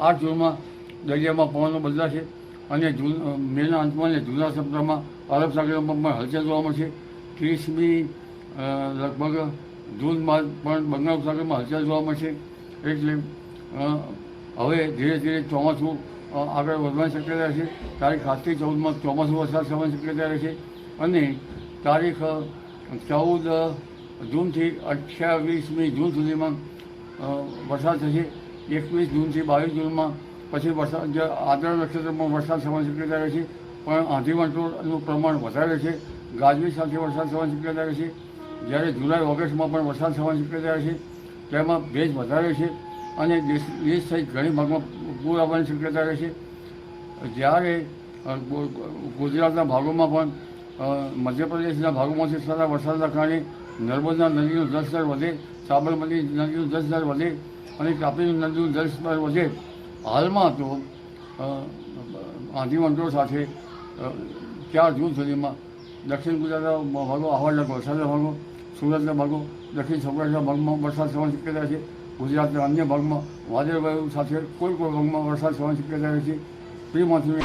8 જૂનમાં દરિયામાં પવનો બદલાશે અને મેના અંતમાં અને જૂના સપ્તાહમાં અરબ સાગરમાં પણ હલચલ જોવા મળશે. 30મી લગભગ જૂનમાં પણ બંગાળ સાગરમાં હલચલ જોવા મળશે. એટલે હવે ધીરે ધીરે ચોમાસું આગળ વધવાની શક્યતા રહેશે. તારીખ 7થી 14માં ચોમાસું વરસાદ થવાની શક્યતા રહેશે અને તારીખ 14 જૂનથી 28મી જૂન સુધીમાં વરસાદ થશે. 21 જૂનથી 22 જૂનમાં પછી વરસાદ આદ્ર નક્ષત્રમાં વરસાદ થવાની શક્યતા રહેશે, પણ આંધી વંટોળનું પ્રમાણ વધારે છે. ગાજવીજ સાથે વરસાદ થવાની શક્યતા રહેશે. જ્યારે જુલાઈ ઓગસ્ટમાં પણ વરસાદ થવાની શક્યતા રહેશે. તેમાં ભેજ વધારે છે અને દેશ સહિત ઘણી ભાગમાં પૂર આવવાની શક્યતા રહેશે. જ્યારે ગુજરાતના ભાગોમાં પણ મધ્યપ્રદેશના ભાગોમાંથી થતા વરસાદના કારણે નર્મદા નદીનું જળસ્તર વધે, સાબરમતી નદીનું જળસ્તર વધે અને તાપી નદીનું જળસ્તર વધે. હાલમાં તો આંધી વંટોળ સાથે 4 જૂન સુધીમાં દક્ષિણ ગુજરાતના ભાગો, આહવાના વલસાડના ભાગો, સુરતના ભાગો, દક્ષિણ સૌરાષ્ટ્રના ભાગમાં વરસાદ થવાની શક્યતા છે. ગુજરાતના અન્ય ભાગમાં વાદળવાયુ સાથે કોઈ ભાગમાં વરસાદ થવાની શક્યતા રહે છે. Pre monsoon